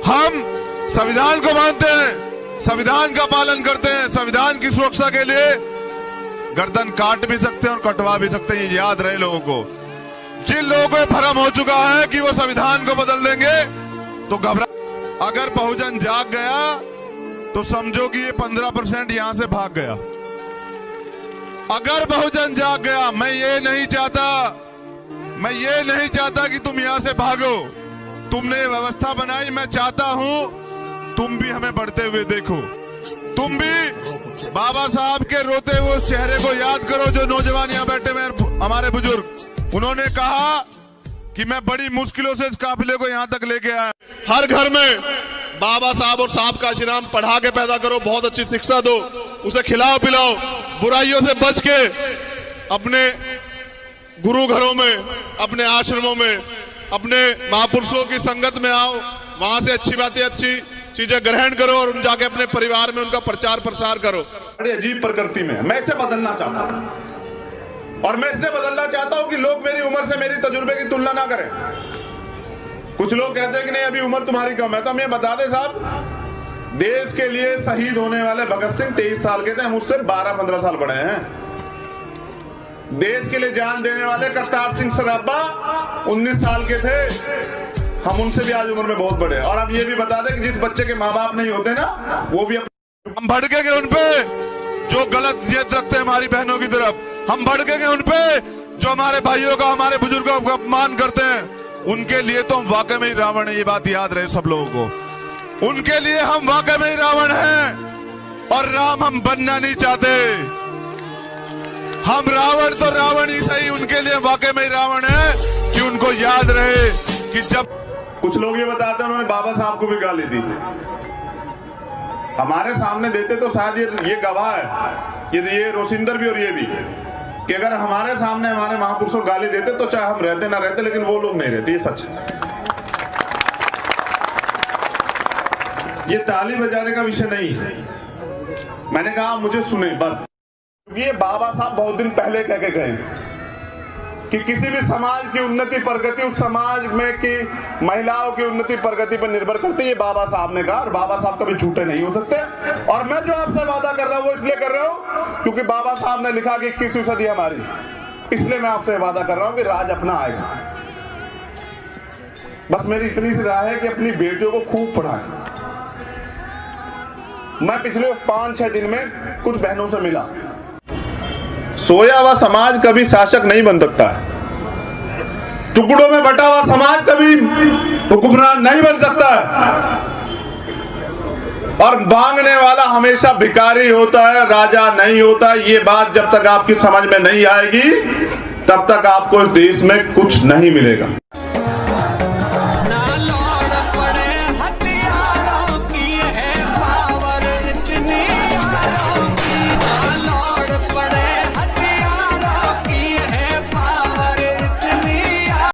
हम संविधान को मानते हैं, संविधान का पालन करते हैं, संविधान की सुरक्षा के लिए गर्दन काट भी सकते हैं और कटवा भी सकते हैं। ये याद रहे लोगों को। जिन लोगों को भ्रम हो चुका है कि वो संविधान को बदल देंगे तो घबरा। अगर बहुजन जाग गया तो समझो कि ये 15% यहां से भाग गया। अगर बहुजन जाग गया, मैं ये नहीं चाहता कि तुम यहां से भागो। तुमने व्यवस्था बनाई, मैं चाहता हूं तुम भी हमें बढ़ते हुए देखो। तुम भी बाबा साहब के रोते हुए उस चेहरे को याद करो जो नौजवान यहाँ बैठे हुए हमारे बुजुर्ग। उन्होंने कहा कि मैं बड़ी मुश्किलों से इस काफिले को यहाँ तक लेके आया। हर घर में बाबा साहब और साहब का आशीर्वाद पढ़ा के पैदा करो, बहुत अच्छी शिक्षा दो, उसे खिलाओ पिलाओ, बुराइयों से बच के अपने गुरु घरों में, अपने आश्रमों में, अपने महापुरुषों की संगत में आओ, वहां से अच्छी बातें, अच्छी चीजें ग्रहण करो और उन जाके अपने परिवार में उनका प्रचार प्रसार करो। बड़ी अजीब प्रकृति में मैं इसे बदलना चाहता हूं और मैं इसलिए बदलना चाहता हूं कि लोग मेरी उम्र से मेरी तजुर्बे की तुलना ना करें। कुछ लोग कहते हैं कि नहीं अभी उम्र तुम्हारी कम है, तो हम ये बता दें साहब, देश के लिए शहीद होने वाले भगत सिंह 23 साल के थे, हम उससे 12-15 साल बड़े हैं। देश के लिए जान देने वाले करतार सिंह सराबा 19 साल के थे, हम उनसे भी आज उम्र में बहुत बड़े हैं। और अब ये भी बता दें कि जिस बच्चे के माँ बाप नहीं होते ना, वो भी हम भड़केंगे उन पे जो गलत नियत रखते हैं हमारी बहनों की तरफ। हम भड़केंगे उन पे जो हमारे भाइयों का, हमारे बुजुर्गों का अपमान करते हैं। उनके लिए तो हम वाकई में ही रावण है, ये बात याद रहे सब लोगों को। उनके लिए हम वाकई में ही रावण हैं और राम हम बनना नहीं चाहते। हम रावण तो रावण ही सही, उनके लिए वाकई में ही रावण है कि उनको याद रहे कि जब कुछ लोग ये बताते हैं उन्होंने बाबा साहब को भी गाली दी, हमारे सामने देते तो शायद ये गवाह है, ये रोशिंदर भी और ये भी, कि अगर हमारे सामने हमारे महापुरुषों गाली देते तो चाहे हम रहते ना रहते, लेकिन वो लोग नहीं रहते, ये सच है। ये ताली बजाने का विषय नहीं है। मैंने कहा मुझे सुने बस। ये बाबा साहब बहुत दिन पहले कह के गए कि किसी भी समाज की उन्नति प्रगति उस समाज में की महिलाओं की उन्नति प्रगति पर निर्भर करती है। ये बाबा साहब ने कहा और बाबा साहब कभी झूठे नहीं हो सकते। और मैं जो आपसे वादा कर रहा हूं वो इसलिए कर रहा हूं क्योंकि बाबा साहब ने लिखा कि 21वीं सदी हमारी, इसलिए मैं आपसे वादा कर रहा हूं कि राज अपना आएगा। बस मेरी इतनी सी राय है कि अपनी बेटियों को खूब पढ़ाएं। मैं पिछले 5-6 दिन में कुछ बहनों से मिला। सोया हुआ समाज कभी शासक नहीं बन सकता है, टुकड़ों में बटा हुआ समाज कभी हुक्मरान नहीं बन सकता है, और मांगने वाला हमेशा भिखारी होता है, राजा नहीं होता। ये बात जब तक आपकी समझ में नहीं आएगी तब तक आपको इस देश में कुछ नहीं मिलेगा।